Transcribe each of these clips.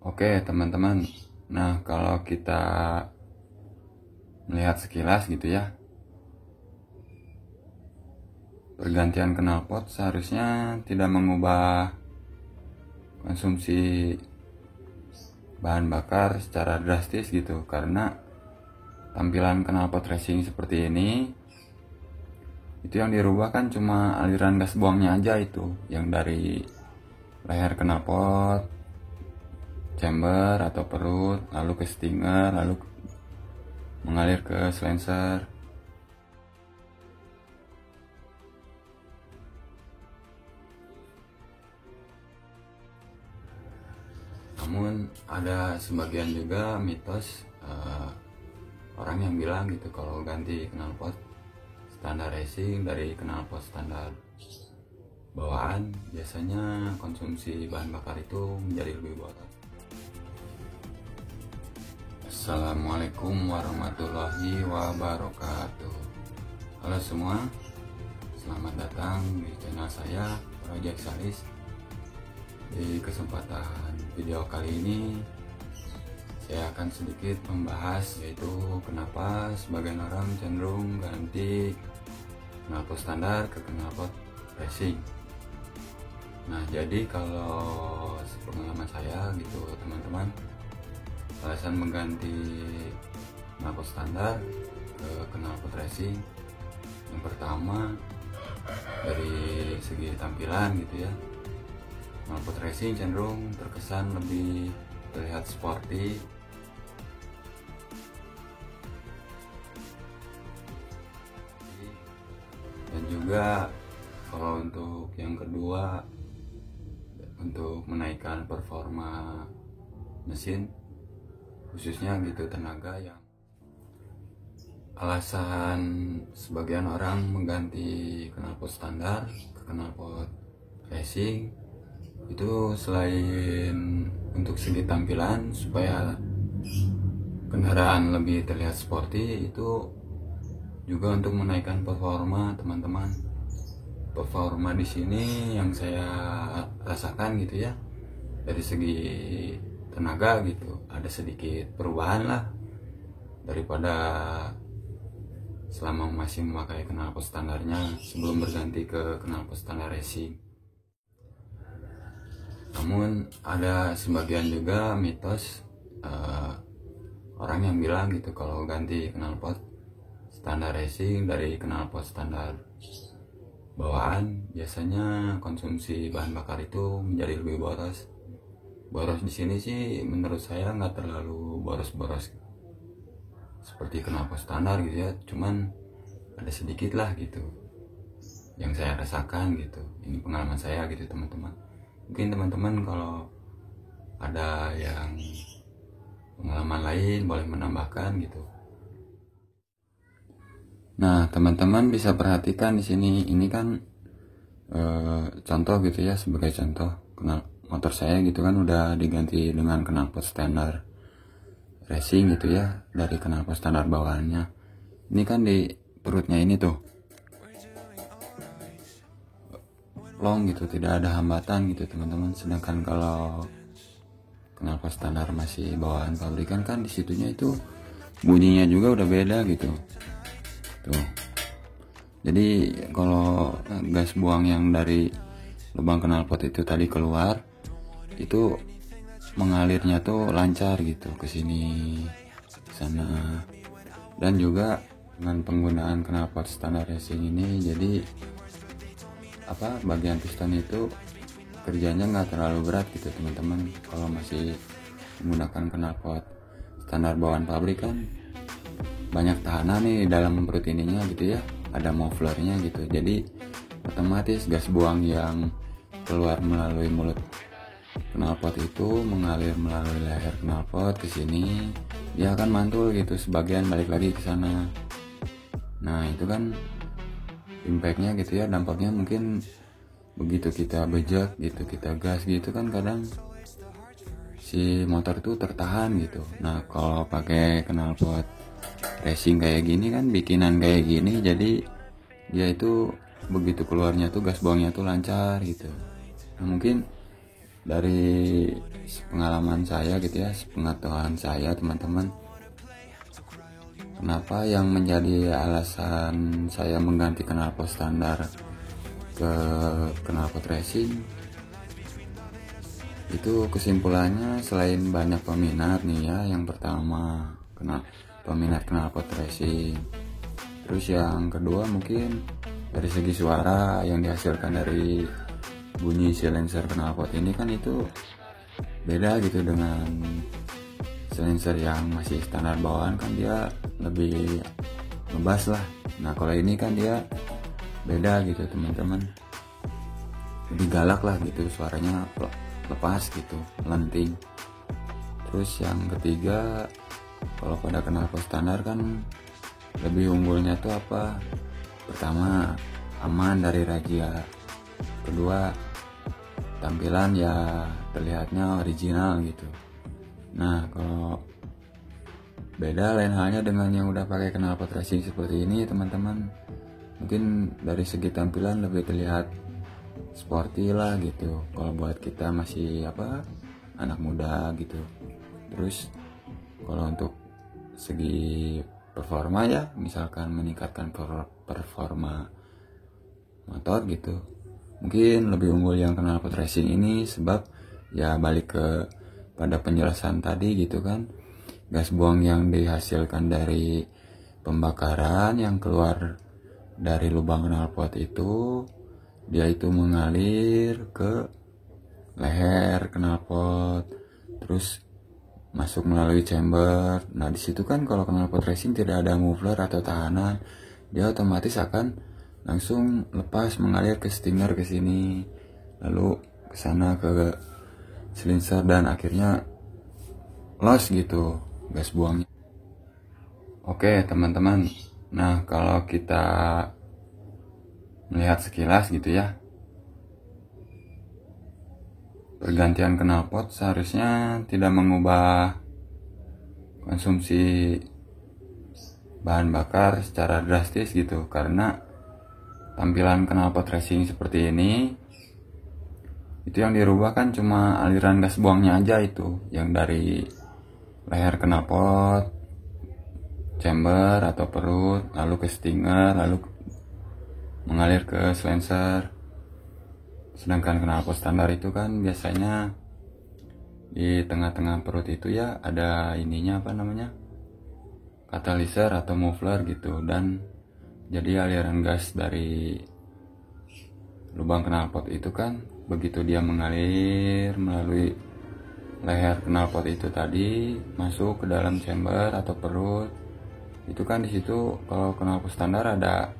Oke teman-teman, nah kalau kita melihat sekilas gitu ya, pergantian knalpot seharusnya tidak mengubah konsumsi bahan bakar secara drastis gitu, karena tampilan knalpot racing seperti ini itu yang dirubah kan cuma aliran gas buangnya aja, itu yang dari leher knalpot, chamber atau perut, lalu ke stinger, lalu mengalir ke silencer. Namun ada sebagian juga mitos orang yang bilang gitu kalau ganti knalpot standar racing dari knalpot standar bawaan, biasanya konsumsi bahan bakar itu menjadi lebih boros. Assalamualaikum warahmatullahi wabarakatuh. Halo semua, selamat datang di channel saya Project Salis. Di kesempatan video kali ini saya akan sedikit membahas, yaitu kenapa sebagian orang cenderung ganti knalpot standar ke knalpot racing. Nah, jadi kalau pengalaman saya gitu teman-teman, alasan mengganti knalpot standar ke knalpot racing, yang pertama dari segi tampilan gitu ya. Knalpot racing cenderung terkesan lebih terlihat sporty, dan juga kalau untuk yang kedua, untuk menaikkan performa mesin khususnya gitu tenaga, yang alasan sebagian orang mengganti knalpot standar ke knalpot racing itu selain untuk segi tampilan supaya kendaraan lebih terlihat sporty, itu juga untuk menaikkan performa teman-teman. Performa di sini yang saya rasakan gitu ya, dari segi tenaga gitu ada sedikit perubahan lah daripada selama masih memakai knalpot standarnya sebelum berganti ke knalpot standar racing. Namun ada sebagian juga mitos orang yang bilang gitu kalau ganti knalpot standar racing dari knalpot standar bawaan, biasanya konsumsi bahan bakar itu menjadi lebih boros. Boros di sini sih menurut saya nggak terlalu boros-boros seperti knalpot standar gitu ya, cuman ada sedikit lah gitu yang saya rasakan gitu. Ini pengalaman saya gitu teman-teman. Mungkin teman-teman kalau ada yang pengalaman lain boleh menambahkan gitu. Nah, teman-teman bisa perhatikan di sini, ini kan contoh gitu ya, sebagai contoh motor saya gitu kan udah diganti dengan knalpot standar racing gitu ya, dari knalpot standar bawaannya. Ini kan di perutnya ini tuh long gitu, tidak ada hambatan gitu teman-teman. Sedangkan kalau knalpot standar masih bawaan pabrikan kan disitunya itu bunyinya juga udah beda gitu tuh. Jadi kalau gas buang yang dari lubang knalpot itu tadi keluar, itu mengalirnya tuh lancar gitu ke sini ke sana. Dan juga dengan penggunaan knalpot standar racing ini, jadi bagian piston itu kerjanya nggak terlalu berat gitu teman-teman. Kalau masih menggunakan knalpot standar bawaan pabrik kan banyak tahanan nih dalam perut ininya gitu ya, ada mufflernya gitu, jadi otomatis gas buang yang keluar melalui mulut knalpot itu mengalir melalui leher knalpot ke sini, dia akan mantul gitu, sebagian balik lagi ke sana. Nah, itu kan impactnya gitu ya, dampaknya mungkin begitu kita bejek gitu, kita gas gitu kan kadang si motor tuh tertahan gitu. Nah, kalau pakai knalpot racing kayak gini kan, bikinan kayak gini, jadi dia itu begitu keluarnya tuh gas buangnya tuh lancar gitu. Nah, mungkin dari pengalaman saya gitu ya, sepengetahuan saya teman-teman, kenapa yang menjadi alasan saya mengganti knalpot standar ke knalpot racing itu, kesimpulannya selain banyak peminat nih ya, yang pertama peminat knalpot racing, terus yang kedua mungkin dari segi suara yang dihasilkan dari bunyi silencer knalpot ini kan itu beda gitu dengan silencer yang masih standar bawaan, kan dia lebih ngebas lah. Nah kalau ini kan dia beda gitu teman-teman, lebih galak lah gitu, suaranya lepas gitu, melenting. Terus yang ketiga, kalau pada knalpot standar kan lebih unggulnya tuh apa? Pertama, aman dari razia. Kedua, tampilan ya terlihatnya original gitu. Nah kalau beda lain halnya dengan yang udah pakai knalpot racing seperti ini teman-teman, mungkin dari segi tampilan lebih terlihat sporty lah gitu kalau buat kita masih anak muda gitu. Terus kalau untuk segi performa ya, misalkan meningkatkan performa motor gitu, mungkin lebih unggul yang knalpot racing ini, sebab ya balik ke pada penjelasan tadi gitu kan, gas buang yang dihasilkan dari pembakaran yang keluar dari lubang knalpot itu, dia itu mengalir ke leher knalpot, terus masuk melalui chamber. Nah di situ kan kalau knalpot racing tidak ada muffler atau tahanan, dia otomatis akan langsung lepas mengalir ke stinger ke sini, lalu ke sana ke silencer, dan akhirnya loss gitu gas buangnya. Oke teman-teman, nah kalau kita melihat sekilas gitu ya, pergantian knalpot seharusnya tidak mengubah konsumsi bahan bakar secara drastis gitu, karena tampilan knalpot racing seperti ini, itu yang dirubah kan cuma aliran gas buangnya aja, itu yang dari leher knalpot, chamber atau perut, lalu ke stinger, lalu mengalir ke silencer. Sedangkan knalpot standar itu kan biasanya di tengah-tengah perut itu ya ada ininya kataliser atau muffler gitu, dan jadi aliran gas dari lubang knalpot itu kan begitu dia mengalir melalui leher knalpot itu tadi masuk ke dalam chamber atau perut, itu kan di situ kalau knalpot standar ada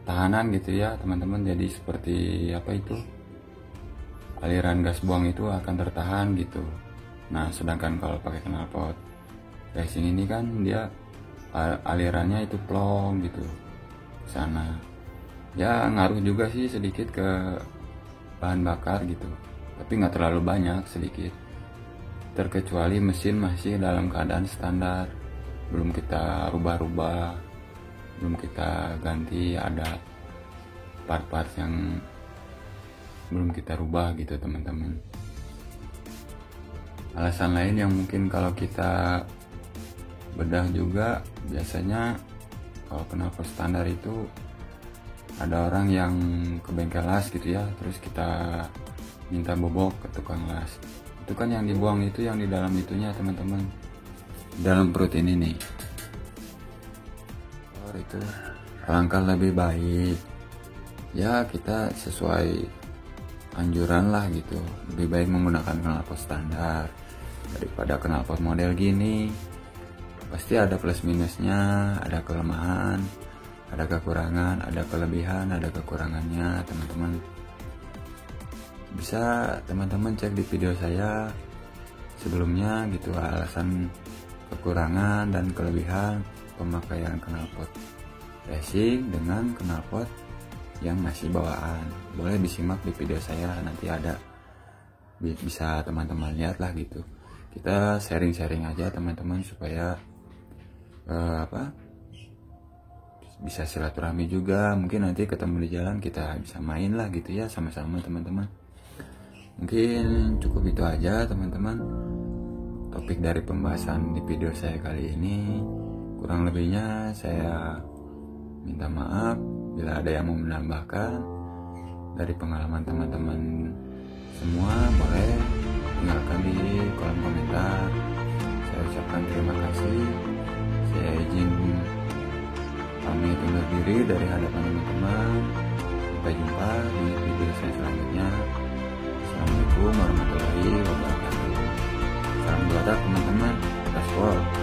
tahanan gitu ya teman-teman, jadi seperti aliran gas buang itu akan tertahan gitu. Nah sedangkan kalau pakai knalpot racing ini kan dia alirannya itu plong gitu ke sana, ya ngaruh juga sih sedikit ke bahan bakar gitu, tapi nggak terlalu banyak, sedikit, terkecuali mesin masih dalam keadaan standar, belum kita rubah-rubah, belum kita ganti, ada part-part yang belum kita rubah gitu teman-teman. Alasan lain yang mungkin kalau kita bedah juga, biasanya kalau knalpot standar itu ada orang yang ke bengkel las gitu ya, terus kita minta bobok ke tukang las, itu kan yang dibuang itu yang di dalam itunya teman-teman, dalam perut ini nih. Itu alangkah lebih baik ya kita sesuai anjuran lah gitu, lebih baik menggunakan knalpot standar daripada knalpot model gini. Pasti ada plus minusnya, ada kelemahan, ada kekurangan, ada kelebihan, ada kekurangannya teman-teman. Bisa teman-teman cek di video saya sebelumnya gitu, alasan kekurangan dan kelebihan pemakaian knalpot racing dengan knalpot yang masih bawaan. Boleh disimak di video saya, nanti ada, bisa teman-teman lihat lah gitu. Kita sharing-sharing aja teman-teman supaya bisa silaturahmi juga, mungkin nanti ketemu di jalan kita bisa main lah gitu ya sama-sama teman-teman. Mungkin cukup itu aja teman-teman topik dari pembahasan di video saya kali ini. Kurang lebihnya saya minta maaf bila ada yang mau menambahkan. Dari pengalaman teman-teman semua boleh tinggalkan di kolom komentar. Saya ucapkan terima kasih. Saya izin pamit undur diri dari hadapan teman-teman. Sampai jumpa di video saya selanjutnya. Assalamualaikum warahmatullahi wabarakatuh. Salam buat teman-teman. That's all.